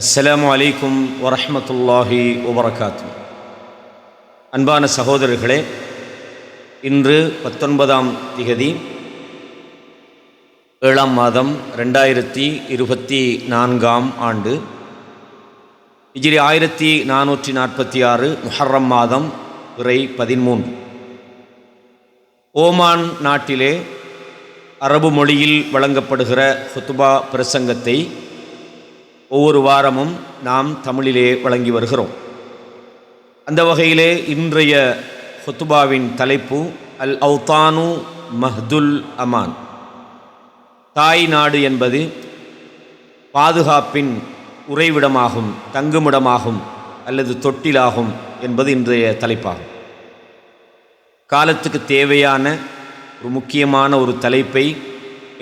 அஸ்ஸலாமு அலைக்கும் வரஹ்மத்துல்லாஹி வபரகாத்து. அன்பான சகோதரர்களே, இன்று 19ஆம் திகதி 7ஆம் மாதம் 2024ஆம் ஆண்டு ஹிஜ்ரி 1446 முஹர்ரம் மாதம் பிறை 13. ஓமான் நாட்டிலே அரபு மொழியில் வழங்கப்படுகிற ஹுத்பா பிரசங்கத்தை ஒவ்வொரு வாரமும் நாம் தமிழிலே வழங்கி வருகிறோம். அந்த வகையிலே இன்றைய ஹுத்பாவின் தலைப்பு அல் அவுதானு மஹ்துல் அமான். தாய் நாடு என்பது பாதுகாப்பின் உறைவிடமாகும், தங்குமிடமாகும் அல்லது தொட்டிலாகும் என்பது இன்றைய தலைப்பாகும். காலத்துக்கு தேவையான ஒரு முக்கியமான ஒரு தலைப்பை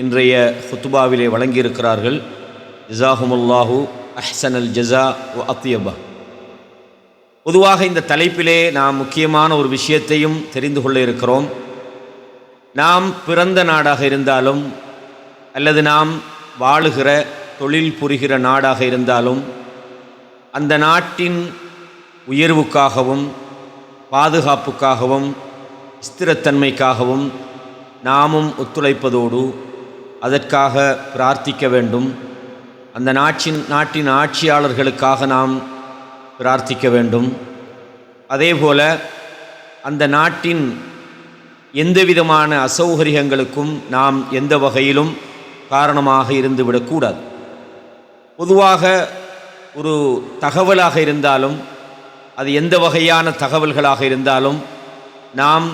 இன்றைய ஹுத்பாவிலே வழங்கியிருக்கிறார்கள். ஜஸாஹுமுல்லாஹு அஹ்சனல் ஜஸா வ அத்யபா. பொதுவாக இந்த தலைப்பிலே நாம் முக்கியமான ஒரு விஷயத்தையும் தெரிந்து கொள்ள இருக்கிறோம். நாம் பிறந்த நாடாக இருந்தாலும் அல்லது நாம் வாழுகிற தொழில் புரிகிற நாடாக இருந்தாலும் அந்த நாட்டின் உயர்வுக்காகவும் பாதுகாப்புக்காகவும் ஸ்திரத்தன்மைக்காகவும் நாமும் ஒத்துழைப்பதோடு அதற்காக பிரார்த்திக்க வேண்டும். அந்த நாட்டின் ஆட்சியாளர்களுக்காக நாம் பிரார்த்திக்க வேண்டும். அதேபோல அந்த நாட்டின் எந்தவிதமான அசௌகரியங்களுக்கும் நாம் எந்த வகையிலும் காரணமாக இருந்துவிடக்கூடாது. பொதுவாக ஒரு தகவலாக இருந்தாலும் அது எந்த வகையான தகவல்களாக இருந்தாலும் நாம்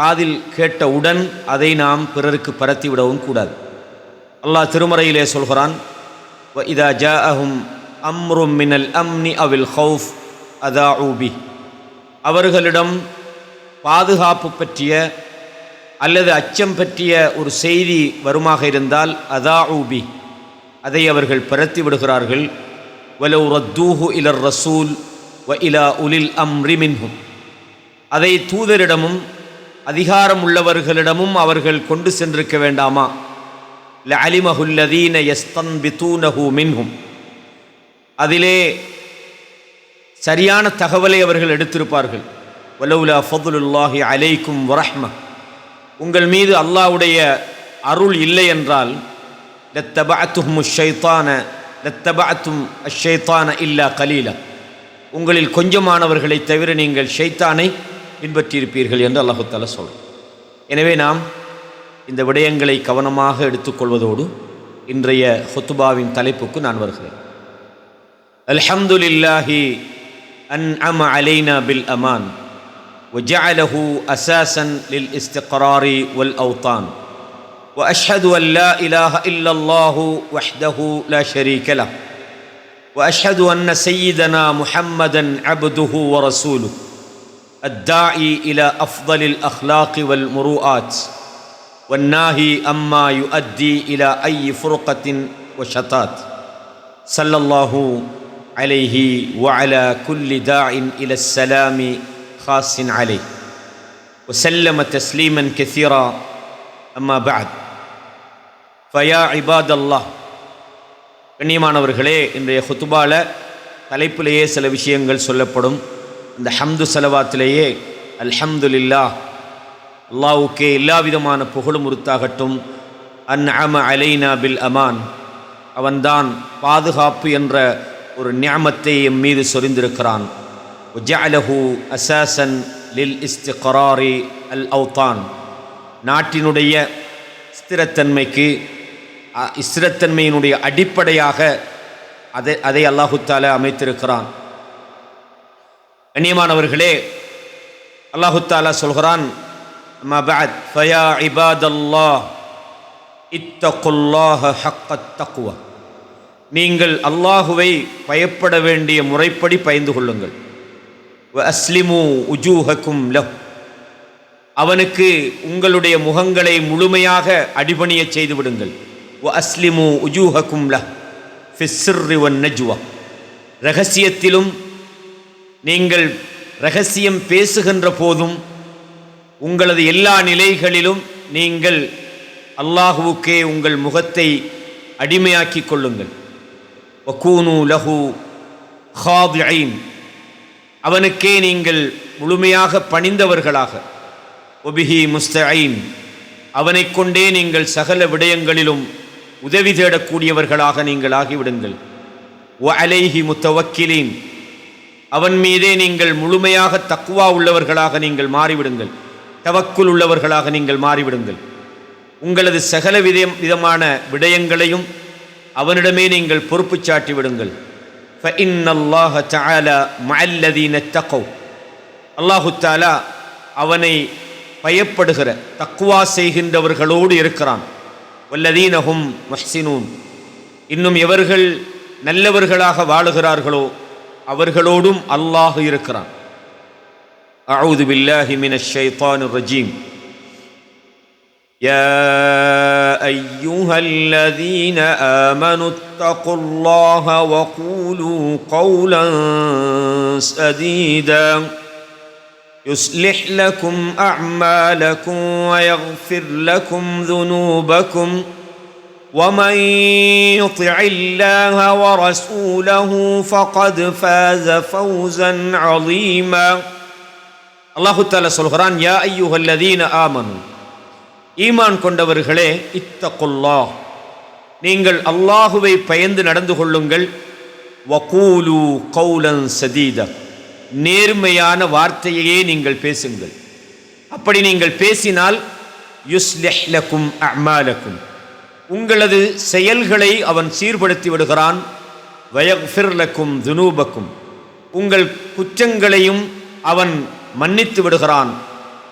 காதில் கேட்டவுடன் அதை நாம் பிறருக்கு பரத்திவிடவும் கூடாது. அல்லாஹ் திருமறையிலே சொல்கிறான், வ இதா ஜாஅஹும் அம்ரும் மினல் அம்னி அவில் ஹவுஃப் அதாஉ பி. அவர்களிடம் பாதுகாப்பு பற்றிய அல்லது அச்சம் பற்றிய ஒரு செய்தி வருமாக இருந்தால் அதாஉ பி, அதை அவர்கள் பரத்தி விடுகிறார்கள். வலௌ ரத்தூஹு இலர் ரசூல் வ இலா உலில் அம்ரி மின்ஹும். அதை தூதரிடமும் அதிகாரம் உள்ளவர்களிடமும் அவர்கள் கொண்டு சென்றிருக்க வேண்டாமா? லஅலிமஹு அல்லதீன யஸ்தன்பிதூனஹு மின்ஹும். அதிலே சரியான தகவலை அவர்கள் எடுத்திருப்பார்கள். வலௌலா ஃபதுலுல்லாஹி அலைக்கும் வரஹ்ம. உங்கள் மீது அல்லாஹ்வுடைய அருள் இல்லை என்றால் லத்தபஅத்துஹுமுஷ் ஷைத்தான இல்லா கலீலா. உங்களில் கொஞ்சமானவர்களை தவிர நீங்கள் ஷைத்தானை பின்பற்றியிருப்பீர்கள் என்று அல்லாஹ் தஆலா சொல்றார். எனவே நாம் இந்த விடயங்களை கவனமாக எடுத்துக்கொள்வதோடு இன்றைய ஹுத்பாவின் தலைப்புக்கு நான் வருகிறேன். அல்ஹம்துலில்லாஹி அன்அம அலைனா பில் அமான் வஜஅலஹு அஸாஸன் லில் இஸ்திக்ராரி வல் அவ்தான் வ அஷ்ஹது அன் லா இலாஹ இல்லல்லாஹு வஹ்தஹு லா ஷரீக லஹ் வ அஷ்ஹது அன்ன சய்யிதனா முஹம்மதன் அப்துஹு வ ரசூலுஹு அத்தாஇ இலா அஃதலில் அக்லாகி வல் முரூஆத் والناهي أما يؤدي إلى أي فرقة وشتات صلى الله عليه وعلى كل داع إلى السلام خاص عليه وسلم تسليما كثيرا أما بعد فيا عباد الله. கண்ணியமானவர்களே, இன்றைய ஹுத்பால தலைப்பிலேயே சில விஷயங்கள் சொல்லப்படும். இந்த ஹம்து சலவாத்திலேயே அல்ஹம்துலில்லாஹ், அல்லாஹ்வுக்கே எல்லா விதமான புகழும் உரித்தாகட்டும். அன்அம அலைனா பில் அமான், அவன்தான் பாதுகாப்பு என்ற ஒரு நிஅமத்தை எம் மீது சொரிந்திருக்கிறான். வஜஅலஹு அஸாஸன் லில் இஸ்திக்ராரி அல் அவ்தான், நாட்டினுடைய ஸ்திரத்தன்மையினுடைய அடிப்படையாக அதை அல்லாஹு தஆலா அமைத்திருக்கிறான். கண்ணியமானவர்களே, அல்லாஹு தஆலா சொல்கிறான், அம்மா பஅத் ஃபயா இபாதல்லாஹ் இத்தகுல்லாஹ ஹக்கத் தக்வா. நீங்கள் அல்லாஹுவை பயப்பட வேண்டிய முறைப்படி பயந்து கொள்ளுங்கள். வ அஸ்லிமு உஜூஹக்கும் லஹ், அவனுக்கு உங்களுடைய முகங்களை முழுமையாக அடிபணிய செய்து விடுங்கள். வ அஸ்லிமு உஜூஹக்கும் லஹ் ஃபிஸ் சிர்ரி வன் நஜ்வா. இரகசியத்திலும் நீங்கள் இரகசியம் பேசுகின்ற போதும் உங்களது எல்லா நிலைகளிலும் நீங்கள் அல்லாஹுவுக்கே உங்கள் முகத்தை அடிமையாக்கிக் கொள்ளுங்கள். வகூனு லஹு ஹாதிஈன், அவனுக்கே நீங்கள் முழுமையாக பணிந்தவர்களாக, வபிஹி முஸ்தஈன், அவனைக் கொண்டே நீங்கள் சகல விடயங்களிலும் உதவி தேடக்கூடியவர்களாக நீங்கள் ஆகிவிடுங்கள். வஅலைஹி முத்தவக்கிலீன், அவன் மீதே நீங்கள் முழுமையாக தக்வா உள்ளவர்களாக நீங்கள் மாறிவிடுங்கள், தவக்குல் உள்ளவர்களாக நீங்கள் மாறிவிடுங்கள். உங்களது சகல விதமான விடயங்களையும் அவனிடமே நீங்கள் பொறுப்பு சாட்டி விடுங்கள். ஃபஇன்னல்லாஹ தஆலா மஅல்லதீன தக்கவ், அல்லாஹு தஆலா அவனை பயப்படுகிற தக்வா செய்கின்றவர்களோடு இருக்கிறான். வல்லதீனஹும் முஹ்ஸினூன், இன்னும் எவர்கள் நல்லவர்களாக வாழுகிறார்களோ அவர்களோடும் அல்லாஹ் இருக்கிறான். அஊது பில்லாஹி மினஷ் ஷைத்தானிர் ரஜீம். யா அய்யுஹல்லதீன ஆமனு தகுல்லாஹ வகூலு கௌலன் ஸதீதா யுஸ்லிஹ் லகும் அஅமாலகும் வயக்ஃபிர் லகும் ذُنُوبَكُمْ ومن يطع الله ورسوله فقد فاز فوزا عظيما. அல்லாஹு தஆலா சொல்கிறான், யா அய்யுஹல்லதீன ஆமனு, ஈமான் கொண்டவர்களே, இத்தகுல்லாஹ், நீங்கள் அல்லாஹுவை பயந்து நடந்து கொள்ளுங்கள். வகூலு கௌலன் ஸதீதா, நேர்மையான வார்த்தையையே நீங்கள் பேசுங்கள். அப்படி நீங்கள் பேசினால் யுஸ்லிஹ் லகும் அஅமாலகும், உங்களது செயல்களை அவன் சீர்படுத்தி விடுகிறான். வயக்ஃபிர் லக்கும் ذُنُوبَكُمْ, உங்கள் குற்றங்களையும் அவன் மன்னித்து விடுகிறான்.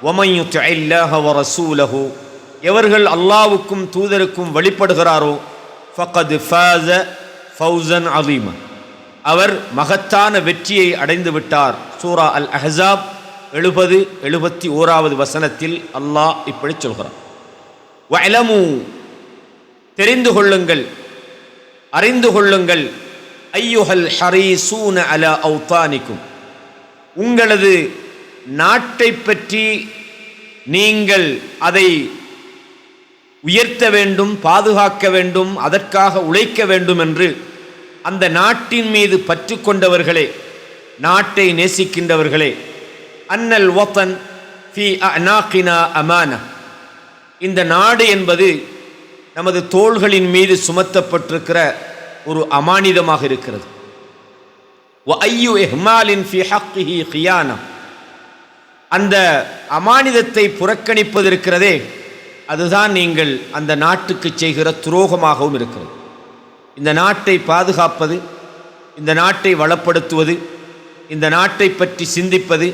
வமன் யுத்திஇல்லாஹ வரசூலஹு, எவர்கள் அல்லாஹ்வுக்கும் தூதருக்கும் வழிபடுகிறாரோ ஃபகத் ஃபாஸ ஃபௌஸன் அஸீமா, அவர் மகத்தான வெற்றியை அடைந்து விட்டார். சூரா அல் அஹ்ஸாப் 70-71வது வசனத்தில் அல்லாஹ் இப்படி சொல்கிறான். வஅலமு, தெரிந்து கொள்ளுங்கள், அறிந்து கொள்ளுங்கள், ஐயுஹல் ஹரீசூன அலா அவுதானிக்கும், உங்களது நாட்டை பற்றி நீங்கள் அதை உயர்த்த வேண்டும், பாதுகாக்க வேண்டும், அதற்காக உழைக்க வேண்டும் என்று அந்த நாட்டின் மீது பற்று கொண்டவர்களே, நாட்டை நேசிக்கின்றவர்களே, அன்னல் வத்தன் ஃபி அனாகினா அமானா, இந்த நாடு என்பது நமது தோள்களின் மீது சுமத்தப்பட்டிருக்கிற ஒரு அமானிதமாக இருக்கிறது. வஅய்யு இஹ்மாலின் ஃபி ஹக்கிஹி கியானா, அந்த அமானிதத்தை புறக்கணிப்பது இருக்கிறதே, அதுதான் நீங்கள் அந்த நாட்டுக்கு செய்கிற துரோகமாகவும் இருக்கிறது. இந்த நாட்டை பாதுகாப்பது, இந்த நாட்டை வளப்படுத்துவது, இந்த நாட்டை பற்றி சிந்திப்பது,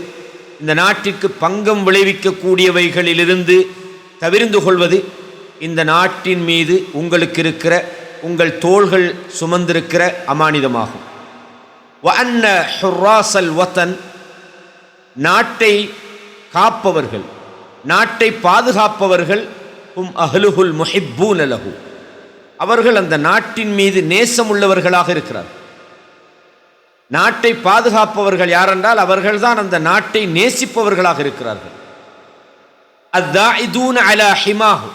இந்த நாட்டிற்கு பங்கம் விளைவிக்கக்கூடியவைகளிலிருந்து தவிர்ந்து கொள்வது, இந்த நாட்டின் மீது உங்களுக்கு இருக்கிற, உங்கள் தோள்கள் சுமந்திருக்கிற அமானிதமாகும். வஅன்ன ஹுர்ராஸல் வத்தன், நாட்டை காப்பவர்கள், நாட்டை பாதுகாப்பவர்கள், ஹும் அஹ்லுஹுல் முஹிப்பூன லஹு, அவர்கள் அந்த நாட்டின் மீது நேசமுள்ளவர்களாக இருக்கிறார். நாட்டை பாதுகாப்பவர்கள் யாரென்றால் அவர்கள்தான் அந்த நாட்டை நேசிப்பவர்களாக இருக்கிறார்கள். அத்தாஇதூன அலா ஹிமாஹு,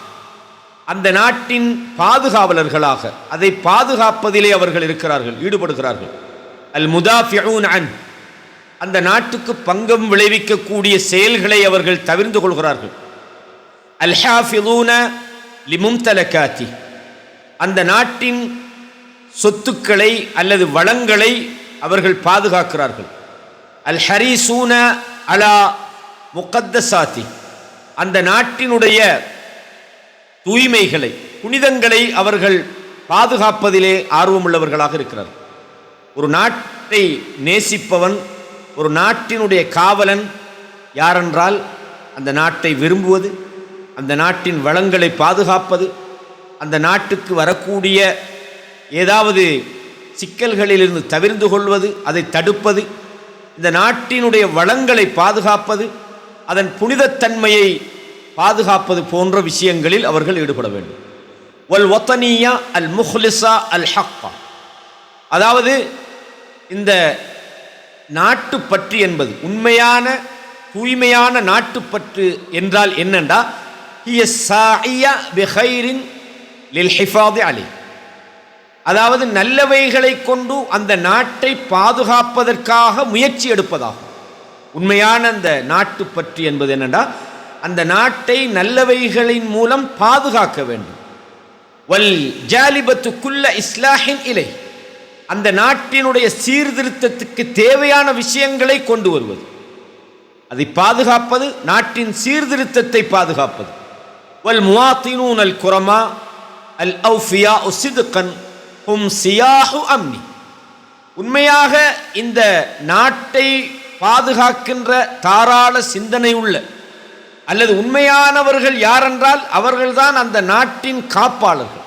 அந்த நாட்டின் பாதுகாவலர்களாக, அதை பாதுகாப்பதிலே அவர்கள் இருக்கிறார்கள், ஈடுபடுகிறார்கள். அல் முதாஃபிஊன அன், அந்த நாட்டுக்கு பங்கம் விளைவிக்கக்கூடிய செயல்களை அவர்கள் தவிர்ந்து கொள்கிறார்கள். அல் ஹாஃபிதூன லிமும்தலகாத்தி, அந்த நாட்டின் சொத்துக்களை அல்லது வளங்களை அவர்கள் பாதுகாக்கிறார்கள். அல் ஹரீசூன அலா முகத்தசாத்தி, அந்த நாட்டினுடைய தூய்மைகளை, புனிதங்களை அவர்கள் பாதுகாப்பதிலே ஆர்வமுள்ளவர்களாக இருக்கிறார்கள். ஒரு நாட்டை நேசிப்பவன், ஒரு நாட்டினுடைய காவலன் யாரென்றால் அந்த நாட்டை விரும்புவது, அந்த நாட்டின் வளங்களை பாதுகாப்பது, அந்த நாட்டுக்கு வரக்கூடிய ஏதாவது சிக்கல்களிலிருந்து தவிர்ந்து கொள்வது, அதை தடுப்பது, இந்த நாட்டினுடைய வளங்களை பாதுகாப்பது, அதன் புனிதத்தன்மையை பாதுகாப்பது போன்ற விஷயங்களில் அவர்கள் ஈடுபட வேண்டும். வல் வத்தனியா அல் முஹ்லிஸா அல் ஹக்கா, அதாவது இந்த நாட்டுப்பற்று என்பது, உண்மையான தூய்மையான நாட்டுப்பற்று என்றால் என்னென்றா, ஹிய சாஇயா பிகைரின் லில் ஹிஃபாதி அலைஹ், அதாவது நல்லவைகளை கொண்டு அந்த நாட்டை பாதுகாப்பதற்காக முயற்சி எடுப்பதாகும். உண்மையான அந்த நாட்டு பற்றி என்பது என்னென்னா, அந்த நாட்டை நல்லவைகளின் மூலம் பாதுகாக்க வேண்டும். வல் ஜாலிபத்து குல்ல இஸ்லாஹின் இலை, அந்த நாட்டினுடைய சீர்திருத்தத்துக்கு தேவையான விஷயங்களை கொண்டு வருவது, அதை பாதுகாப்பது, நாட்டின் சீர்திருத்தத்தை பாதுகாப்பது. வல் முவாத்தினூன் அல் குரமா அல் அவ்ஃபியா சிதுகன் ஹும் சியாஹு அம்னி, உண்மையாக இந்த நாட்டை பாதுகாக்கின்ற தாராள சிந்தனை உள்ள அல்லது உண்மையானவர்கள் யாரென்றால் அவர்கள்தான் அந்த நாட்டின் காப்பாளர்கள்.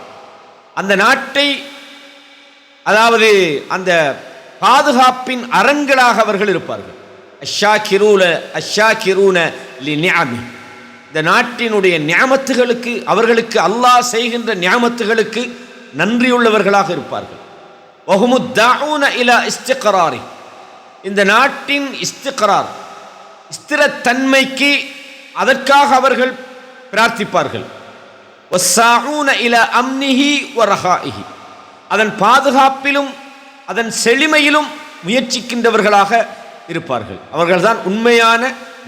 அந்த நாட்டை அதாவது அந்த பாதுகாப்பின் அரண்களாக அவர்கள் இருப்பார்கள். அஷ்ஷாகிரூன லிநிஅமி, இந்த நாட்டினுடைய நியாமத்துகளுக்கு, அவர்களுக்கு அல்லாஹ் செய்கின்ற நியாமத்துகளுக்கு நன்றியுள்ளவர்களாக இருப்பார்கள். வஹுமுத்தாஊன இலா இஸ்திக்ராரி, இந்த நாட்டின் இஸ்திக்ரார், ஸ்திரத்தன்மைக்கு அதற்காக அவர்கள் பிரார்த்திப்பார்கள். வஸ்ஸாஊன இலா அம்னிஹி வரஹாஇஹி, அதன் பாதுகாப்பிலும் அதன் செழுமையிலும் முயற்சிக்கின்றவர்களாக இருப்பார்கள். அவர்கள்தான் உண்மையான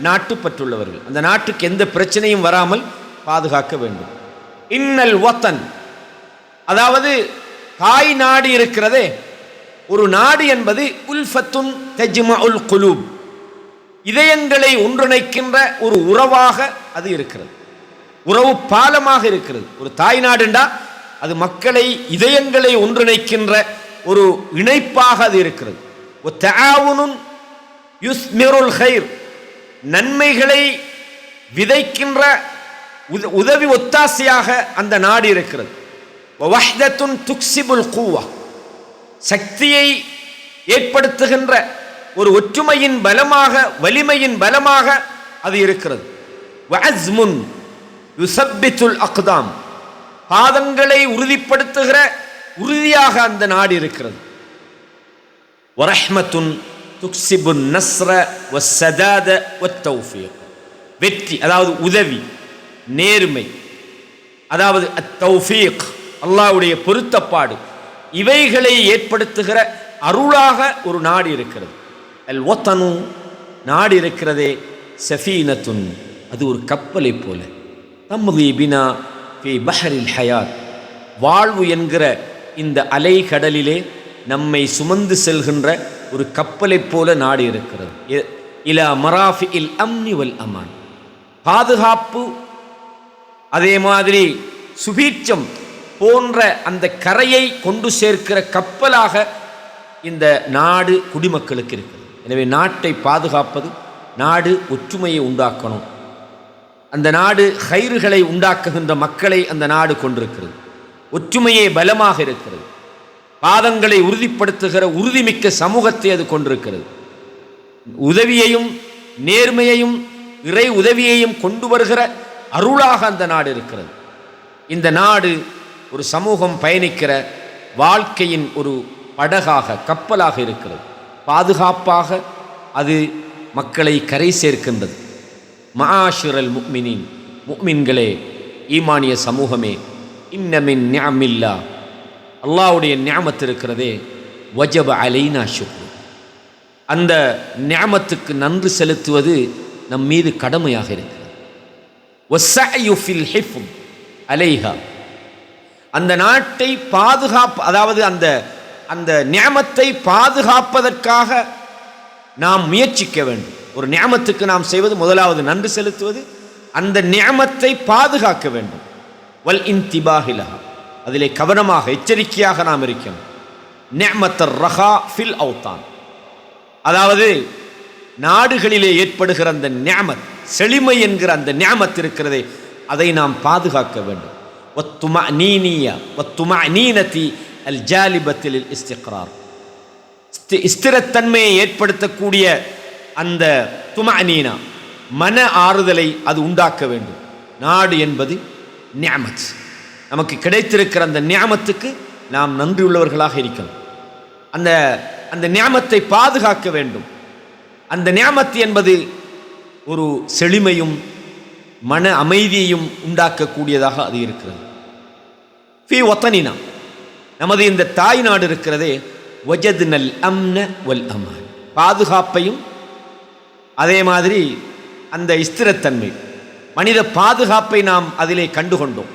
நாட்டு பற்றுள்ளவர்கள். அந்த நாட்டுக்கு எந்த பிரச்சனையும் வராமல் பாதுகாக்க வேண்டும். இன்னல் வத்தன், அதாவது தாய் நாடு இருக்கிறதே, ஒரு நாடு என்பது உல்ஃபத்துன் தஜ்மஉல் குலூப், இதயங்களை ஒன்றிணைக்கின்ற ஒரு உறவாக அது இருக்கிறது, உறவு பாலமாக இருக்கிறது. ஒரு தாய் நாடுண்டா அது மக்களை, இதயங்களை ஒன்றிணைக்கின்ற ஒரு இணைப்பாக அது இருக்கிறது. தஆவுனுன் யுஸ்மிருல் கைர், நன்மைகளை விதைக்கின்ற உதவி ஒத்தாசையாக அந்த நாடு இருக்கிறது. வஹ்தத்துன் துக்ஸிபுல் குவா, சக்தியை ஏற்படுத்துகின்ற ஒரு ஒற்றுமையின் பலமாக, வலிமையின் பலமாக அது இருக்கிறது. வஅஸ்முன் யுஸப்பித்துல் அக்தாம், பாதங்களை உறுதிப்படுத்துகிற உறுதியாக அந்த நாடு இருக்கிறது. வரஹ்மத்துன் துக்ஸிபுன் நஸ்ர வஸ்ஸதாத வத்தௌஃபீக், வெற்றி அதாவது உதவி, நேர்மை, அதாவது அத்தௌஃபீக் அல்லாஹ்வுடைய பொருத்தப்பாடு, இவைகளை ஏற்படுத்துகிற அருளாக ஒரு நாடு இருக்கிறது. அல் வத்தனு, நாடு இருக்கிறதே, சஃபீனத்துன், அது ஒரு கப்பலை போல, தம்தி பினா ஃபி பஹரில் ஹயாத், வாழ்வு என்கிற இந்த அலைகடலிலே நம்மை சுமந்து செல்கின்ற ஒரு கப்பலை போல நாடு இருக்கிறது. இலா மராஃபிஇல் அம்னி வல் அமான், பாதுகாப்பு, அதே மாதிரி சுபீட்சம் போன்ற அந்த கரையை கொண்டு சேர்க்கிற கப்பலாக இந்த நாடு குடிமக்களுக்கு இருக்கிறது. எனவே நாட்டை பாதுகாப்பது, நாடு ஒற்றுமையை உண்டாக்கணும், அந்த நாடு ஹைறுகளை உண்டாக்குகின்ற மக்களை அந்த நாடு கொண்டிருக்கிறது, ஒற்றுமையே பலமாக இருக்கிறது, பாதங்களை உறுதிப்படுத்துகிற உறுதிமிக்க சமூகத்தை அது கொண்டிருக்கிறது, உதவியையும் நேர்மையையும் இறை உதவியையும் கொண்டு வருகிற அருளாக அந்த நாடு இருக்கிறது. இந்த நாடு ஒரு சமூகம் பயணிக்கிற வாழ்க்கையின் ஒரு படகாக, கப்பலாக இருக்கிறது, பாதுகாப்பாக அது மக்களை கரை சேர்க்கின்றது. மஆஷிரல் முஃமினீன், முஃமின்களே, ஈமானிய சமூகமே, இன்ன மின் நிஅமில்லா, அல்லாஹ்வுடைய நிஅமத் இருக்கிறதே, வஜப அலைனா ஷுக்ரு, அந்த நிஅமத்துக்கு நன்றி செலுத்துவது நம் மீது கடமையாக இருக்கிறது. வஸ்ஸஅயு ஃபில் ஹிஃப்த் அலைஹா, அந்த நாட்டை பாதுகாப்பு, அதாவது அந்த அந்த நிஅமத்தை பாதுகாப்பதற்காக நாம் முயற்சிக்க வேண்டும். ஒரு நிஅமத்துக்கு நாம் செய்வது முதலாவது நன்றி செலுத்துவது, அந்த நிஅமத்தை பாதுகாக்க வேண்டும். வல் இன்திபாஹிலஹா, அதிலே கவனமாக எச்சரிக்கையாக நாம் இருக்கணும். நிஅமத்தர் ரஹா ஃபில் அவுதான், அதாவது நாடுகளிலே ஏற்படுகிற அந்த நிஅமத், செழிமை என்கிற அந்த நிஅமத் இருக்கிறதே, அதை நாம் பாதுகாக்க வேண்டும். வத்துமஅனீனியா வத்துமஅனீனதி அல் ஜாலிபத்தி லில் இஸ்திக்ரார், ஸ்திரத்தன்மையை ஏற்படுத்தக்கூடிய அந்த துமஅனீனா, மன ஆறுதலை அது உண்டாக்க வேண்டும். நாடு என்பது நிஅமத், நமக்கு கிடைத்திருக்கிற அந்த நிஅமத்துக்கு நாம் நன்றியுள்ளவர்களாக இருக்கணும். அந்த அந்த நிஅமத்தை பாதுகாக்க வேண்டும். அந்த நிஅமத் என்பது ஒரு செழிமையும் மன அமைதியையும் உண்டாக்கக்கூடியதாக அது இருக்கிறது. ஃபி வத்தனினா, நமது இந்த தாய் நாடு இருக்கிறதே, வஜத்னல் அம்ன வல் அமான், பாதுகாப்பையும் அதே மாதிரி அந்த ஸ்திரத்தன்மை, மனித பாதுகாப்பை நாம் அதிலே கண்டுகொண்டோம்.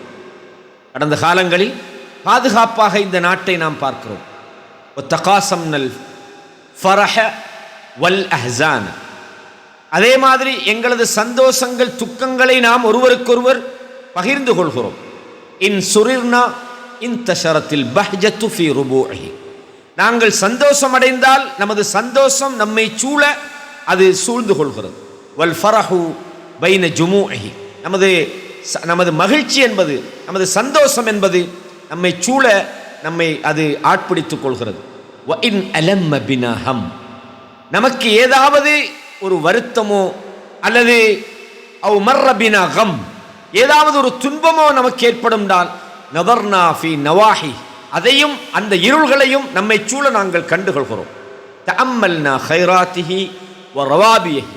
கடந்த காலங்களில் பாதுகாப்பாக இந்த நாட்டை நாம் பார்க்கிறோம். தகாசம்னல் ஃபரஹ வல் அஹ்ஸான, அதே மாதிரி எங்களது சந்தோஷங்கள் துக்கங்களை நாம் ஒருவருக்கொருவர் பகிர்ந்து கொள்கிறோம். இன் சுரிர்னா இன்தஷரத்தில் பஹ்ஜத்து ஃபீ ருபூஇஹி, நாங்கள் சந்தோஷம் அடைந்தால் நமது சந்தோஷம் நம்மை சூழ அது சூழ்ந்து கொள்கிறது. வல் ஃபரஹு பைன ஜுமூஇஹி, நமது மகிழ்ச்சி என்பது, நமது சந்தோஷம் என்பது நம்மை சூழ நம்மை அது ஆட்பிடித்துக் கொள்கிறது. வ இன் அலம்ம பினா ஹம், நமக்கு ஏதாவது ஒரு வருத்தமோ அல்லது அவ் மர்ர பினா கம், ஏதாவது ஒரு துன்பமோ நமக்கு ஏற்படும்னால் நதர்னா ஃபி நவாஹி, அதையும் அந்த இருள்களையும் நம்மை சூழ நாங்கள் கண்டுகொள்கிறோம். தஅம்மல்னா கைராத்திஹி வ ரவாபியஹி,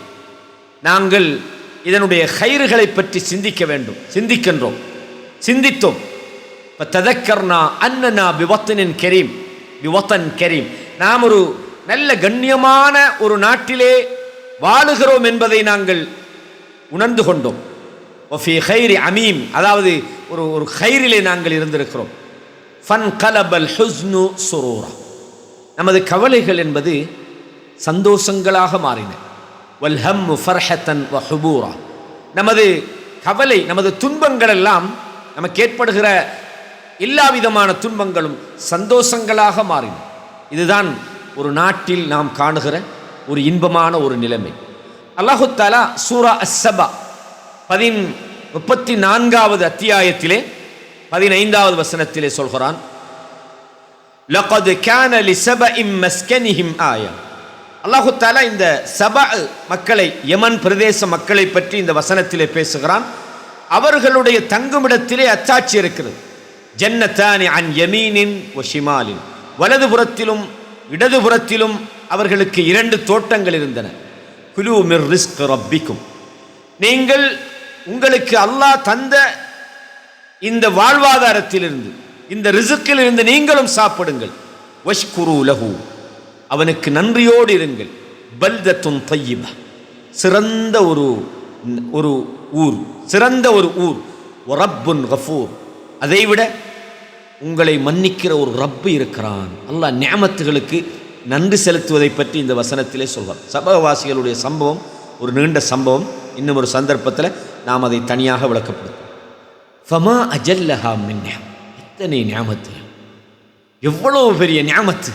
நாங்கள் இதனுடைய கைறுகளை பற்றி சிந்திக்க வேண்டும், சிந்திக்கின்றோம், சிந்தித்தோம். ததக்கர்னா அன்னனா பிவத்தனின் கரீம், பிவத்தன் கரீம், நாம் ஒரு நல்ல கண்ணியமான ஒரு நாட்டிலே வாழுகிறோம் என்பதை நாங்கள் உணர்ந்து கொண்டோம். ஒஃபி ஹைரி அமீம், அதாவது ஒரு ஹைரிலே நாங்கள் இருந்திருக்கிறோம். ஃபன் கலபல் ஹுஸ்னு சுரூரா, நமது கவலைகள் என்பது சந்தோஷங்களாக மாறின. வல் ஹம்மு ஃபர்ஹத்தன் வ ஹுபூரா, நமது கவலை, நமது துன்பங்கள் எல்லாம், நமக்கு ஏற்படுகிற எல்லா விதமான துன்பங்களும் சந்தோஷங்களாக மாறின. இதுதான் ஒரு நாட்டில் நாம் காணுகிற ஒரு இன்பமான ஒரு நிலைமை. அல்லாஹு தஆலா சூரா அஸ்-சபா 34வது அத்தியாயத்திலே 15வது வசனத்திலே சொல்கிறான், லகத் கான லிஸபஇம் மஸ்கனிஹிம் ஆயா. அல்லாஹு தஆலா இந்த சபா மக்களை, யமன் பிரதேச மக்களை பற்றி இந்த வசனத்திலே பேசுகிறான். அவர்களுடைய தங்குமிடத்திலே அச்சாட்சி இருக்கிறது. ஜன்னதானி அன் யமீனின் வ ஷிமாலின், வலதுபுறத்திலும் இடதுபுறத்திலும் அவர்களுக்கு 2 தோட்டங்கள் இருந்தன. குலு மிர் ரிஸ்க் ரப்பிக்கும், நீங்கள் உங்களுக்கு அல்லாஹ் தந்த இந்த வாழ்வாதாரத்திலிருந்து, இந்த ரிஸ்கிலிருந்து நீங்களும் சாப்பிடுங்கள். வஷ்குரு லஹு, அவனுக்கு நன்றியோடு இருங்கள். பல்தத்துன் தய்யிபா, சிறந்த ஒரு ஊர், சிறந்த ஒரு ஊர். ரப்புன் கஃபூர், அதைவிட உங்களை மன்னிக்கிற ஒரு ரப்பு இருக்கிறான். அல்லாஹ் நிஅமத்துகளுக்கு நன்றி செலுத்துவதை பற்றி இந்த வசனத்திலே சொல்வார். சபவாசிகளுடைய சம்பவம் ஒரு நீண்ட சம்பவம், இன்னும் ஒரு சந்தர்ப்பத்தில் நாம் அதை தனியாக விளக்கப்படுத்தும். ஃபமா அஜல்லஹா மின் நிஅம், எத்தனை நிஅமத்துகள், எவ்வளவு பெரிய நிஅமத்து.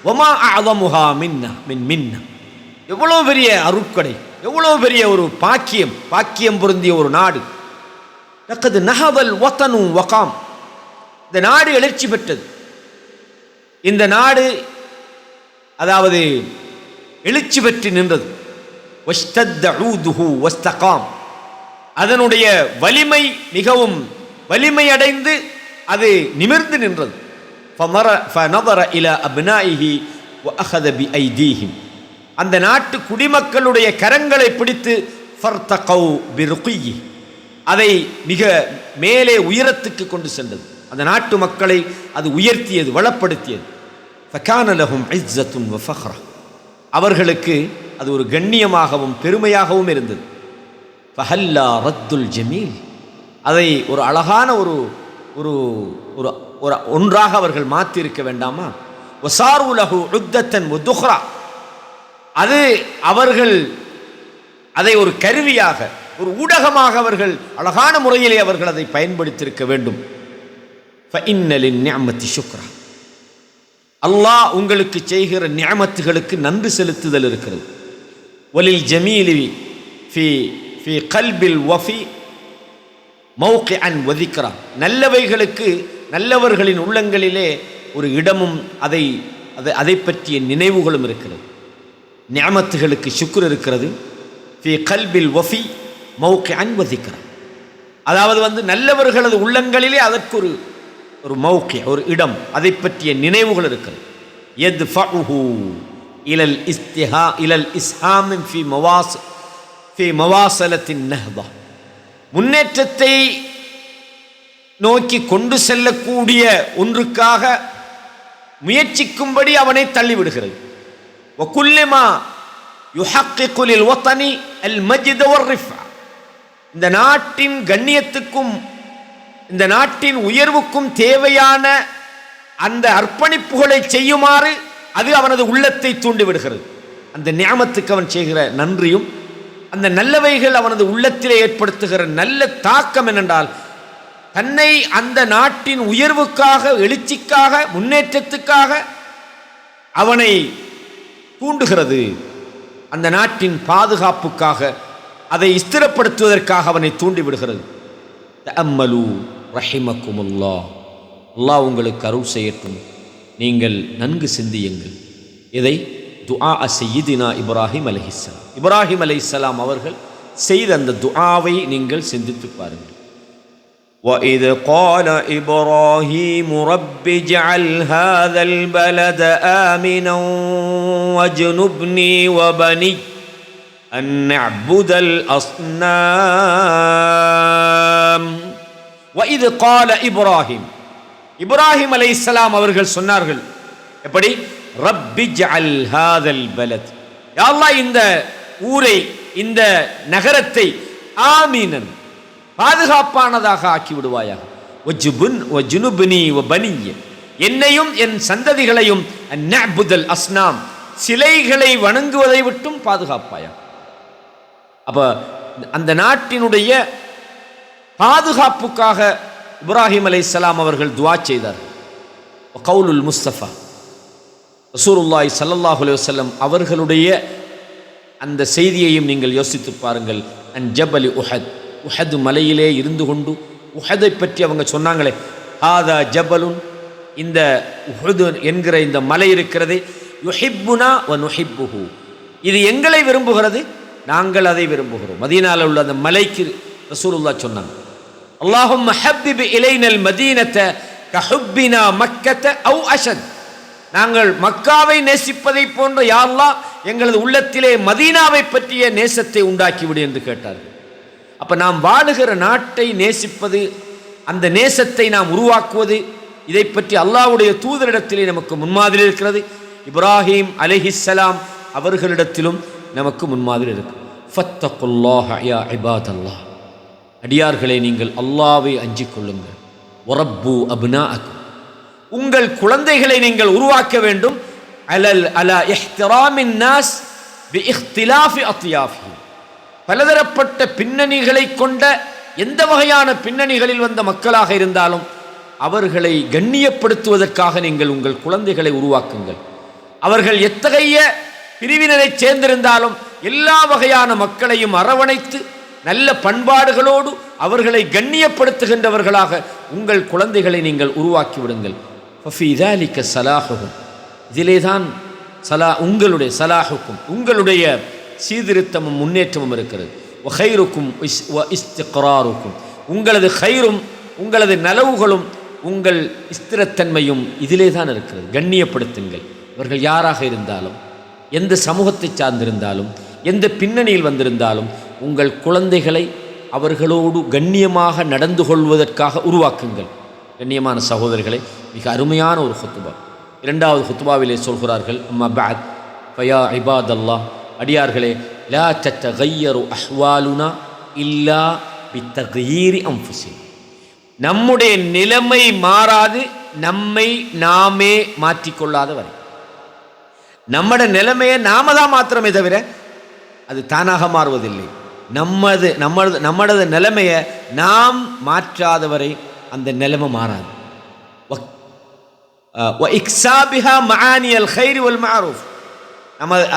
வமா அஅதமுஹா மின்னா மின் மின்னா, எவ்வளவு பெரிய அருட்கொடை, எவ்வளவு பெரிய ஒரு பாக்கியம், பாக்கியம் பொருந்திய ஒரு நாடு. லக்கத் நஹதல் வதனு வகாம், இந்த நாடு எழுச்சி பெற்றது. இந்த நாடு அதாவது எழுச்சி பெற்று நின்றது. வஷ்தத்த ஊதுஹு வஸ்தகாம், அதனுடைய வலிமை மிகவும் வலிமை அடைந்து அது நிமிர்ந்து நின்றது. ஃபனதர இலா அப்னாஇஹி வ அஹத பிஐதீஹிம், அந்த நாட்டு குடிமக்களுடைய கரங்களை பிடித்து ஃபர்தகௌ பிருகியி, அதை மிக மேலே உயரத்துக்கு கொண்டு சென்றது. அந்த நாட்டு மக்களை அது உயர்த்தியது, வளப்படுத்தியது. ஃபகான லஹும் இஸ்ஸத்துன் வ ஃபக்ரா, அவர்களுக்கு அது ஒரு கண்ணியமாகவும் பெருமையாகவும் இருந்தது. ஃபஹல்லா ரத்துல் ஜமீல், அதை ஒரு அழகான ஒரு ஒரு ஒரு ஒன்றாக அவர்கள் மாற்றியிருக்க வேண்டாமா? வசாரு லஹு உத்தத்தன் வ துஹ்ரா, அது அவர்கள் அதை ஒரு கருவியாக, ஒரு ஊடகமாக அவர்கள் அழகான முறையிலே அவர்கள் அதை பயன்படுத்தியிருக்க வேண்டும். ஃபஇன்ன லின்னிஅமத்தி ஷுக்ரா, அல்லாஹ் உங்களுக்கு செய்கிற நிஅமத்துகளுக்கு நன்றி செலுத்துதல் இருக்கிறது. வலில் ஜமீலி ஃபி ஃபி கல்பில் வஃபி மௌகிஅன் வ திக்ரா, நல்லவைகளுக்கு நல்லவர்களின் உள்ளங்களிலே ஒரு இடமும் அதை பற்றிய நினைவுகளும் இருக்கிறது. நிஅமத்துகளுக்கு ஷுக்ர் இருக்கிறது. ஃபி கல்பில் வஃபி மௌகிஅன் வ திக்ரா, அதாவது நல்லவர்களது உள்ளங்களிலே அதற்கு ஒரு மௌகி, ஒரு இடம், அதை பற்றிய நினைவுகள் இருக்கிறது. யத்ஃபஉஹு இலல் இஸ்ஹாம் ஃபி மவாசலத்தின் நஹ்தா, முன்னேற்றத்தை நோக்கி கொண்டு செல்லக்கூடிய ஒன்றுக்காக முயற்சிக்கும்படி அவனை தள்ளிவிடுகிறது. வகுல்லிமா யுஹக்கிகு லில் வத்னி அல் மஜ்த வர்ரிஃபா, இந்த நாட்டின் கண்ணியத்துக்கும் இந்த நாட்டின் உயர்வுக்கும் தேவையான அந்த அர்ப்பணிப்புகளை செய்யுமாறு அது அவனது உள்ளத்தை தூண்டிவிடுகிறது. அந்த நியாமத்துக்கு அவன் செய்கிற நன்றியும் அந்த நல்லவைகள் அவனது உள்ளத்திலே ஏற்படுத்துகிற நல்ல தாக்கம் என்னென்றால், தன்னை அந்த நாட்டின் உயர்வுக்காக, எழுச்சிக்காக, முன்னேற்றத்துக்காக அவனை தூண்டுகிறது. அந்த நாட்டின் பாதுகாப்புக்காக, அதை ஸ்திரப்படுத்துவதற்காக அவனை தூண்டிவிடுகிறது. தஅம்மலு ரஹிமக்குமுல்லாஹ், அல்லாஹ் உங்களுக்கு அருள் செய்யட்டும், நீங்கள் நன்கு சிந்தியுங்கள். இதை துஆ சய்யிதினா இப்ராஹிம் அலைஹிஸ்ஸலாம், இப்ராஹிம் அலைஹிஸ்ஸலாம் அவர்கள் செய்த அந்த துஆவை நீங்கள் சிந்தித்து பாருங்கள். وَإِذْ قَالَ إِبْرَاهِيمُ رَبِّ اجْعَلْ هَذَا الْبَلَدَ آمِنًا وَاجْنُبْنِي وَبَنِيَّ أَن نَّعْبُدَ الْأَصْنَامَ. وَإِذْ قَالَ إِبْرَاهِيمُ, இப்ராஹிம் அலைஹிஸ்ஸலாம் அவர்கள் சொன்னார்கள், எப்படி? ரப்பி ஜஅல் ஹாதல் பலத், யா அல்லாஹ் இந்த ஊரை, இந்த நகரத்தை ஆமீனன், பாதுகாப்பானதாக ஆக்கி விடுவாயாக. வஜ்னுப்னி வபனிய, என்னையும் என் சந்ததிகளையும் நஅ்புதல் அஸ்னாம், சிலைகளை வணங்குவதை விட்டும் பாதுகாப்பாயாக. அப்ப அந்த நாட்டினுடைய பாதுகாப்புக்காக இப்ராஹிம் அலைஹிஸ்ஸலாம் அவர்கள் துஆ செய்தார்கள். கௌலுல் முஸ்தஃபா ரசூலுல்லாஹி ஸல்லல்லாஹு அலைஹி வஸல்லம் அவர்களுடைய அந்த செய்தியையும் நீங்கள் யோசித்து பாருங்கள். அன் ஜபலி உஹத், உஹது மலையிலே இருந்து கொண்டு உஹதை பற்றி அவங்க சொன்னாங்களே, ஹாதா ஜபலுன், இந்த உஹது என்கிற இந்த மலை இருக்கிறது, யுஹிப்புனா வ நுஹிப்புஹு, இது எங்களை விரும்புகிறது, நாங்கள் அதை விரும்புகிறோம். மதீனாவில் உள்ள அந்த மலைக்கு ரசூலுல்லாஹ் சொன்னாங்க, அல்லாஹும்ம ஹப்பிப் இலைனல் மதீனத கஹுப்பினா மக்கத அவ் அஷத், நாங்கள் மக்காவை நேசிப்பதை போன்ற யா அல்லாஹ் எங்களது உள்ளத்திலே மதீனாவை பற்றிய நேசத்தை உண்டாக்கிவிடு என்று கேட்டார்கள். அப்ப நாம் வாழுகிற நாட்டை நேசிப்பது, அந்த நேசத்தை நாம் உருவாக்குவது, இதை பற்றி அல்லாஹ்வுடைய தூதரிடத்திலே நமக்கு முன்மாதிரி இருக்கிறது. இப்ராஹிம் அலைஹிஸ்ஸலாம் அவர்களிடத்திலும் நமக்கு முன்மாதிரி இருக்கு. ஃபத்தகுல்லாஹ யா இபாதல்லாஹ், அடியார்களே நீங்கள் அல்லாஹ்வை அஞ்சிக் கொள்ளுங்கள். வரப்பு அப்னாஅக்கும், உங்கள் குழந்தைகளை நீங்கள் உருவாக்க வேண்டும். அலா இஹ்திராமின் நாஸ் பி இஹ்திலாஃபி அத்யாஃபி, பலதரப்பட்ட பின்னணிகளை கொண்ட எந்த வகையான பின்னணிகளில் வந்த மக்களாக இருந்தாலும் அவர்களை கண்ணியப்படுத்துவதற்காக நீங்கள் உங்கள் குழந்தைகளை உருவாக்குங்கள். அவர்கள் எத்தகைய பிரிவினரை சேர்ந்திருந்தாலும் எல்லா வகையான மக்களையும் அரவணைத்து நல்ல பண்பாடுகளோடு அவர்களை கண்ணியப்படுத்துகின்றவர்களாக உங்கள் குழந்தைகளை நீங்கள் உருவாக்கி விடுங்கள். ஃபஃபீ ذَلِكَ صَلَاحُهُمْ, இதிலேதான் உங்களுடைய சலாஹுக்கும், உங்களுடைய சீர்திருத்தமும் முன்னேற்றமும் இருக்கிறது. வஹைருக்கும் இஸ்திக்ராருக்கும், உங்களது ஹைரும் உங்களது நலவுகளும் உங்கள் ஸ்திரத்தன்மையும் இதிலே தான் இருக்கிறது. கண்ணியப்படுத்துங்கள். அவர்கள் யாராக இருந்தாலும், எந்த சமூகத்தை சார்ந்திருந்தாலும், எந்த பின்னணியில் வந்திருந்தாலும் உங்கள் குழந்தைகளை அவர்களோடு கண்ணியமாக நடந்து கொள்வதற்காக உருவாக்குங்கள். கண்ணியமான சகோதரர்களை, மிக அருமையான ஒரு ஹுத்பா. இரண்டாவது ஹுத்பாவிலே சொல்கிறார்கள், அம்மா பஅத் ஃபயா இபாதல்லாஹ், அடியார்களே, லா தத்தகய்யரு அஹ்வாலுனா இல்லா பித்தகயீரி அன்ஃபுஸினா, நம்முடைய நிலைமை மாறாது நம்மை நாமே மாற்றிக்கொள்ளாத வரை. நம்முடைய நிலைமையை நாம தான் மாத்திரமே தவிர அது தானாக மாறுவதில்லை. நம்மளது நிலைமையை நாம் மாற்றாதவரை அந்த நிலைமை மாறாது.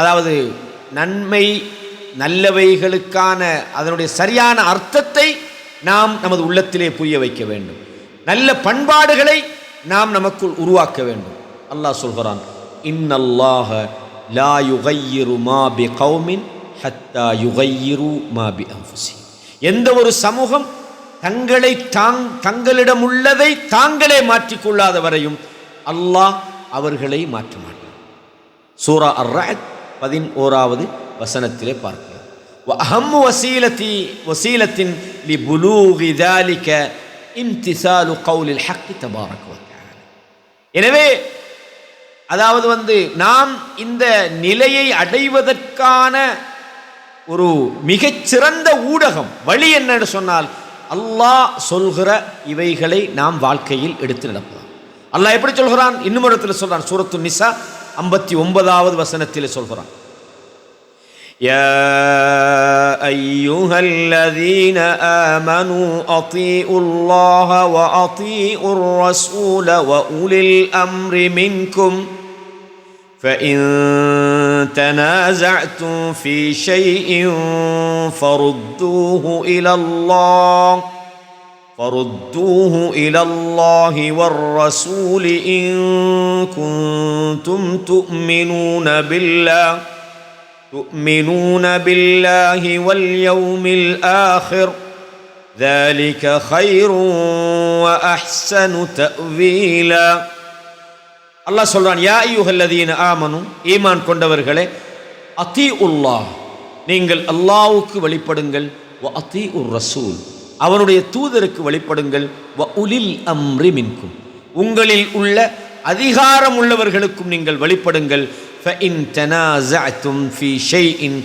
அதாவது நன்மை நல்லவைகளுக்கான அதனுடைய சரியான அர்த்தத்தை நாம் நமது உள்ளத்திலே புரிய வைக்க வேண்டும். நல்ல பண்பாடுகளை நாம் நமக்குள் உருவாக்க வேண்டும். அல்லாஹ் சொல்கிறான், இன்னல்லாஹ லா யுகையிரு மா பி கௌமின் ஹத்தா யுகையிரு மா பி அன்ஃபுஸிஹிம், எந்த ஒரு சமூகம் தங்களிடம் உள்ளதை தாங்களே மாற்றிக்கொள்ளாத வரையும் அல்லாஹ் அவர்களை மாற்ற மாட்டார். சூரா அர்-ரஅத் 11வது வசனத்திலே பார்க்கிறோம். வஅஹம்மு வசீலத்தின் லிபுலூகி ذلك இம்திசாலு கௌலில் ஹக் தபாரக வ தஆலா. எனவே அதாவது நாம் இந்த நிலையை அடைவதற்கான ஒரு மிகச்சிறந்த ஊடகம் வழி என்னன்னு சொன்னால் அல்லாஹ் சொல்கிற இவைகளை நாம் வாழ்க்கையில் எடுத்து நடப்போம். அல்லாஹ் எப்படி சொல்கிறான்? இன்னும் இடத்துல சொல்றான். சூரத்து நிசா 59வது வசனத்தில் சொல்கிறான், யா அய்யுஹல்லதீன ஆமனூ அத்தீஉல்லாஹ வ அத்தீஉர் ரசூல வ உலில் அம்ரி மின்கும் فإن تنازعتم في شيء فردوه إلى الله والرسول إن كنتم تؤمنون بالله واليوم الآخر ذلك خير وأحسن تأويلا. அல்லாஹ் சொல்றான், யா அய்யுஹல்லதீன ஆமனு, ஈமான் கொண்டவர்களே, அத்தீஉல்லாஹ், நீங்கள் அல்லாஹ்வுக்கு வழிபடுங்கள், வ அத்தீஉர் ரசூல், அவனுடைய தூதருக்கு வழிபடுங்கள், வ உலில் அம்ரி மின்கும், உங்களில் உள்ள அதிகாரம் உள்ளவர்களுக்கும் நீங்கள் வழிபடுங்கள். ஃபஇன் தனாஸஅதும் ஃபீ ஷைஇன்,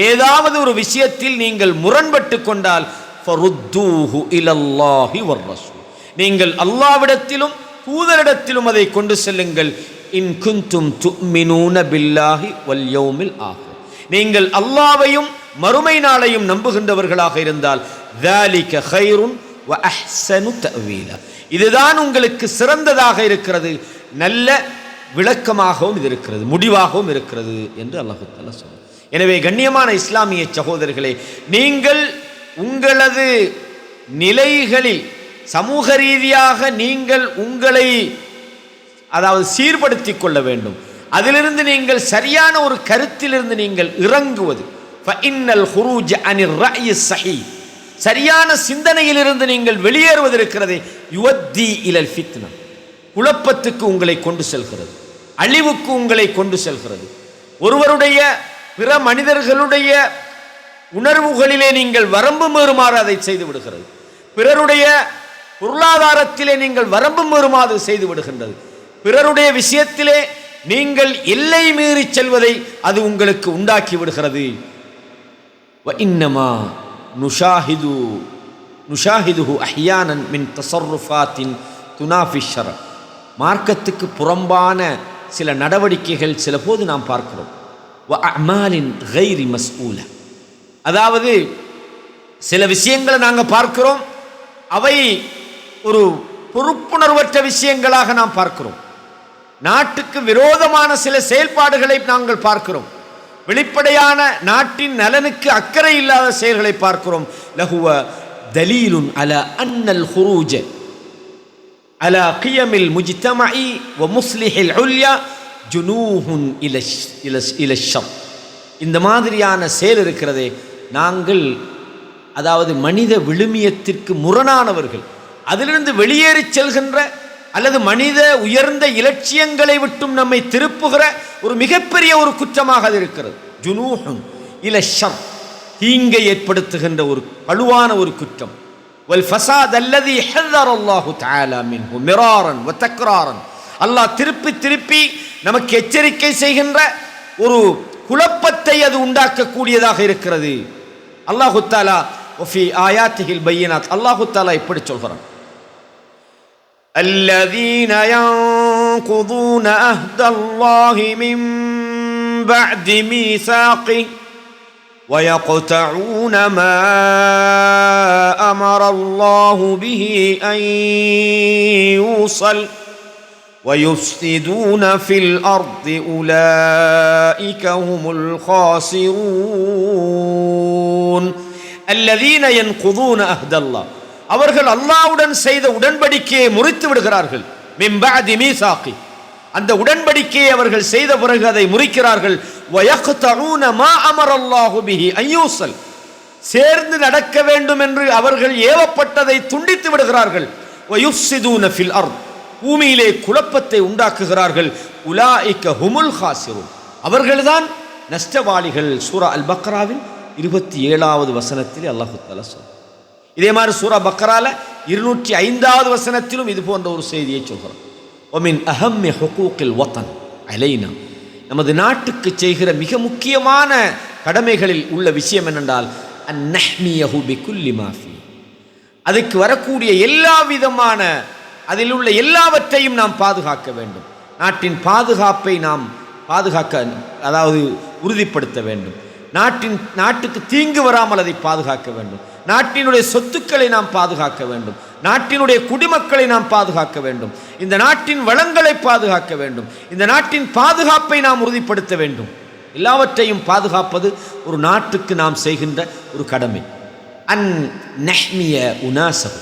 ஏதாவது ஒரு விஷயத்தில் நீங்கள் முரண்பட்டு கொண்டால் ஃபருத்தூஹு இலல்லாஹி வர் ரசூல், நீங்கள் அல்லாஹ்விடத்திலும் தூதரிடத்திலும் அதை கொண்டு செல்லுங்கள். இன் குன்தும் துமினூன பில்லாஹி வல் யௌமில் ஆகிர், நீங்கள் அல்லாஹ்வையும் மறுமை நாளையும் நம்புகின்றவர்களாக இருந்தால் ذلك خير واحسن تأويلا, இதுதான் உங்களுக்கு சிறந்ததாக இருக்கிறது, நல்ல விளக்கமாகவும் இது இருக்கிறது, முடிவாகவும் இருக்கிறது என்று அல்லாஹ் தஆலா சொல்றார். எனவே கண்ணியமான இஸ்லாமிய சகோதரர்களே, நீங்கள் உங்களது நிலைகளில் சமூக ரீதியாக நீங்கள் உங்களை சீர்படுத்திக் கொள்ள வேண்டும். அதிலிருந்து நீங்கள் சரியான ஒரு கருத்திலிருந்து நீங்கள் இறங்குவது, ஃபஇன்னல் ஹுரூஜ் அனிர் ரஅய் ஸஹீஹ், சரியான சிந்தனையிலிருந்து நீங்கள் வெளியேறுவது இருக்கிறதே, யுவத்தி இலல் ஃபித்னா, குழப்பத்துக்கு உங்களை கொண்டு செல்கிறது, அழிவுக்கு உங்களை கொண்டு செல்கிறது. ஒருவருடைய பிற மனிதர்களுடைய உணர்வுகளிலே நீங்கள் வரம்பு மீறுமாறு அதை செய்து விடுகிறது, பிறருடைய பொருளாதாரத்திலே நீங்கள் வரம்பு மீறுமாறு செய்து விடுகின்றது, பிறருடைய விஷயத்திலே நீங்கள் எல்லை மீறி செல்வதை அது உங்களுக்கு உண்டாக்கி விடுகிறது. வஇன்னமா நுஷாஹிதுஹு அஹ்யானன் மின் தஸர்ருஃபாத்தின் துனாஃபி ஷர, மார்க்கத்துக்கு புறம்பான சில நடவடிக்கைகள் சில போது நாம் பார்க்கிறோம். வ அமாலின் கைரி மஸ்ஊலா, அதாவது சில விஷயங்களை நாங்கள் பார்க்கிறோம், அவை ஒரு பொறுப்புணர்வற்ற விஷயங்களாக நாம் பார்க்கிறோம். நாட்டுக்கு விரோதமான சில செயல்பாடுகளை நாங்கள் பார்க்கிறோம், வெளிப்படையான நாட்டின் நலனுக்கு அக்கறை இல்லாத செயல்களை பார்க்கிறோம். லஹுவ தலீலுன் அலா அன்னல் ஹுரூஜ அலா கியமில் முஜ்தமஇ வ முஸ்லிஹில் உல்யா ஜுனூஹுன் இல ஷர். இந்த மாதிரியான செயல் இருக்கிறதே, நாங்கள் மனித விழுமியத்திற்கு முரணானவர்கள், அதிலிருந்து வெளியேறி செல்கின்ற அல்லது மனித உயர்ந்த இலட்சியங்களை விட்டும் நம்மை திருப்புகிற ஒரு மிகப்பெரிய ஒரு குற்றமாக அது இருக்கிறது. ஜுனூஹுன் இல ஷர், தீங்கை ஏற்படுத்துகின்ற ஒரு பழுவான ஒரு குற்றம். வல் ஃபஸாத் அல்லதி ஹذரல்லாஹு தஆலா மின்ஹு மிராரன் வ தக்ராரன், அல்லாஹ் திருப்பி திருப்பி நமக்கு எச்சரிக்கை செய்கின்ற ஒரு குழப்பத்தை அது உண்டாக்கக்கூடியதாக இருக்கிறது. அல்லாஹு தஆலா வஃபி ஆயாத்திஹில் பையினாத், அல்லாஹு தஆலா இப்படி சொல்கிறான், الذين ينقضون عهد الله من بعد ميثاقه ويقطعون ما أمر الله به أن يوصل ويفسدون في الأرض أولئك هم الخاسرون. الذين ينقضون عهد الله, அவர்கள் அல்லாஹ்வுடன் செய்த உடன்படிக்கையை முறித்து விடுகிறார்கள். மின் பஅதி மீசாகி, அந்த உடன்படிக்கையை அவர்கள் செய்த பிறகு அதை முறிக்கிறார்கள். வயக்தஊன மா அமரல்லாஹு பிஹி அய்யூசல், சேர்ந்து நடக்க வேண்டும் என்று அவர்கள் ஏவப்பட்டதை துண்டித்து விடுகிறார்கள். வயுஃப்ஸிதூன ஃபில் அர்த், பூமியிலே குழப்பத்தை உண்டாக்குகிறார்கள். உலாயிக ஹுமுல் காசிரூன், அவர்கள்தான் நஷ்டவாளிகள். சூரா அல் பக்ராவின் 27வது வசனத்தில் அல்லாஹ் தஆலா சொல்றார். இதே மாதிரி சூரா பக்ரால 205வது வசனத்திலும் இது போன்ற ஒரு செய்தியை சொல்கிறார். ومن أهم حقوق الوطن அலைனா. நமது நாட்டுக்கு செய்கிற மிக முக்கியமான கடமைகளில் உள்ள விஷயம் என்னென்றால் அந்நஹ்மியஹு பிகுல்லி மா ஃபீ, அதுக்கு வரக்கூடிய எல்லா விதமான அதில் உள்ள எல்லாவற்றையும் நாம் பாதுகாக்க வேண்டும். நாட்டின் பாதுகாப்பை நாம் பாதுகாக்க, அதாவது உறுதிப்படுத்த வேண்டும். நாட்டுக்கு தீங்கு வராமல் அதை பாதுகாக்க வேண்டும். நாட்டினுடைய சொத்துக்களை நாம் பாதுகாக்க வேண்டும். நாட்டினுடைய குடிமக்களை நாம் பாதுகாக்க வேண்டும். இந்த நாட்டின் வளங்களை பாதுகாக்க வேண்டும். இந்த நாட்டின் பாதுகாப்பை நாம் உறுதிப்படுத்த வேண்டும். எல்லாவற்றையும் பாதுகாப்பது ஒரு நாட்டுக்கு நாம் செய்கின்ற ஒரு கடமை. அன் நஹ்மிய உனாசஹு,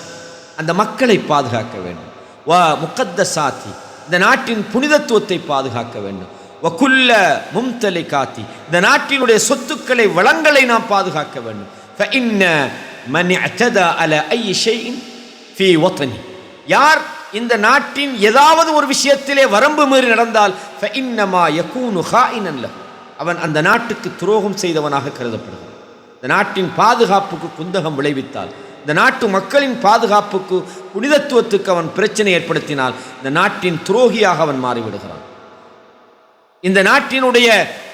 அந்த மக்களை பாதுகாக்க வேண்டும். வ முகத்தசாத்தி, இந்த நாட்டின் புனிதத்துவத்தை பாதுகாக்க வேண்டும். வகுல்ல மும்தலிகாத்தி, இந்த நாட்டினுடைய சொத்துக்களை வளங்களை நாம் பாதுகாக்க வேண்டும். ஃபஇன்ன மன் இஅ்ததா அலா ஐ ஷைஇன் ஃபீ வத்னி, யார் இந்த நாட்டின் ஏதாவது ஒரு விஷயத்திலே வரம்பு மீறி நடந்தால் ஃபஇன்னமா யகூனு ஹாயினன் லஹு, அவன் அந்த நாட்டுக்கு துரோகம் செய்தவனாக கருதப்படுகிறான். இந்த நாட்டின் பாதுகாப்புக்கு குந்தகம் விளைவித்தால், இந்த நாட்டு மக்களின் பாதுகாப்புக்கு புனிதத்துவத்துக்கு அவன் பிரச்சனை ஏற்படுத்தினால் இந்த நாட்டின் துரோகியாக அவன் மாறிவிடுகிறான். இந்த நாட்டினுடைய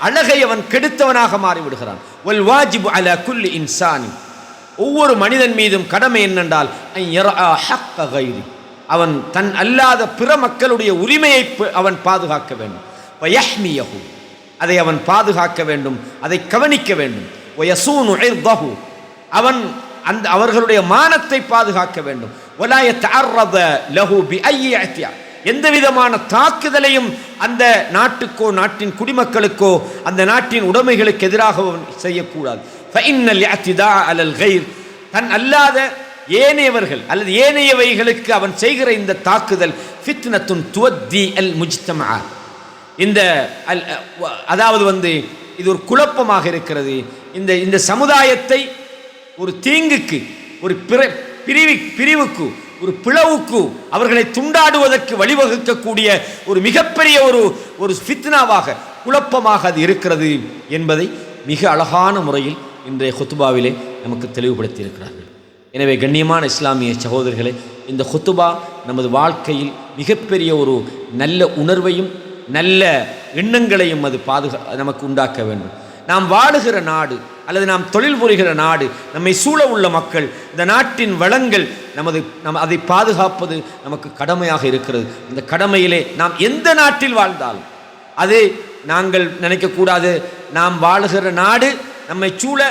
அழகை அவன் கெடுத்தவனாக மாறிவிடுகிறான். வல் வாஜிபு அலா குல்லி இன்சானி, ஒவ்வொரு மனிதன் மீதும் கடமை என்னென்றால் அவன் தன் அல்லாத பிற மக்களுடைய உரிமையை அவன் பாதுகாக்க வேண்டும். வயஹ்மியஹு, அதை அவன் பாதுகாக்க வேண்டும், அதை கவனிக்க வேண்டும். வயசூனு இர்தஹு, அவன் அந்த அவர்களுடைய மானத்தை பாதுகாக்க வேண்டும். வலா யதஅர்ரத லஹு பிஐ இஅ்தியா, எந்த விதமான தாக்குதலையும் அந்த நாட்டுக்கோ நாட்டின் குடிமக்களுக்கோ அந்த நாட்டின் உடைமைகளுக்கு எதிராக செய்யக்கூடாது. ஃபஇன்னல் இஅ்திதா அலல் கைர், தன் அல்லாத ஏனையவர்கள் அல்லது ஏனையவைகளுக்கு அவன் செய்கிற இந்த தாக்குதல் ஃபித்னத்துன் துவத்தி அல் முஜ்தமா, இந்த அதாவது இது ஒரு குழப்பமாக இருக்கிறது. இந்த சமுதாயத்தை ஒரு தீங்குக்கு, ஒரு பிரிவுக்கு, ஒரு பிளவுக்கு, அவர்களை துண்டாடுவதற்கு வழிவகுக்கக்கூடிய ஒரு மிகப்பெரிய ஒரு ஃபித்னாவாக, குழப்பமாக அது இருக்கிறது என்பதை மிக அழகான முறையில் இன்றைய ஹுத்துபாவிலே நமக்கு தெளிவுபடுத்தி இருக்கிறார்கள். எனவே கண்ணியமான இஸ்லாமிய சகோதரர்களே, இந்த ஹுத்துபா நமது வாழ்க்கையில் மிகப்பெரிய ஒரு நல்ல உணர்வையும் நல்ல எண்ணங்களையும் அது நமக்கு உண்டாக்க வேண்டும். நாம் வாழுகிற நாடு அல்லது நாம் தொழில் புரிகிற நாடு, நம்மை சூழ உள்ள மக்கள், இந்த நாட்டின் வளங்கள் அதை பாதுகாப்பது நமக்கு கடமையாக இருக்கிறது. இந்த கடமையிலே நாம் எந்த நாட்டில் வாழ்ந்தாலும் அது நாங்கள் நினைக்கக்கூடாது நாம் வாழுகிற நாடு நம்மை சூழ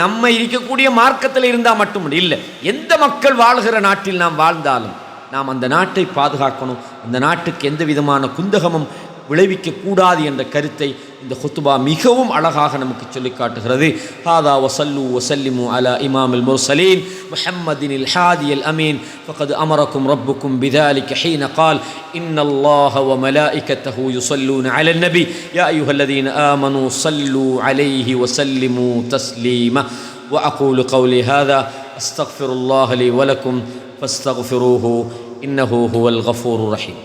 நம்மை இருக்கக்கூடிய மார்க்கத்தில் இருந்தால் மட்டும் இல்லை, எந்த மக்கள் வாழ்கிற நாட்டில் நாம் வாழ்ந்தாலும் நாம் அந்த நாட்டை பாதுகாக்கணும். அந்த நாட்டுக்கு எந்த விதமான குந்தகமும் விளைவிக்க கூடாது என்ற கருத்தை இந்த ஹுத்துபா மிகவும் அழகாக நமக்கு சொல்லி காட்டுகிறது. ஹாதா வஸல்லு வஸல்லிமு அலா இமாமில் முர்சலீன் முஹம்மதினில் ஹாதியில் அமீன் ஃபகத் அமரக்கும் ரப்புக்கும் பிதாலிக ஹீன கால் இன்னல்லாஹ வ மலாயிகத்தஹு யுஸல்லூன அலன் நபி யா அய்யுஹல்லதீன ஆமனூ ஸல்லூ அலைஹி வஸல்லிமு தஸ்லீமா வ அகூலு கௌலி ஹாதா அஸ்தக்ஃபிருல்லாஹ லி வ லக்கும் ஃபஸ்தக்ஃபிரூஹு இன்னஹு ஹுவல் கஃபூருர் ரஹீம்.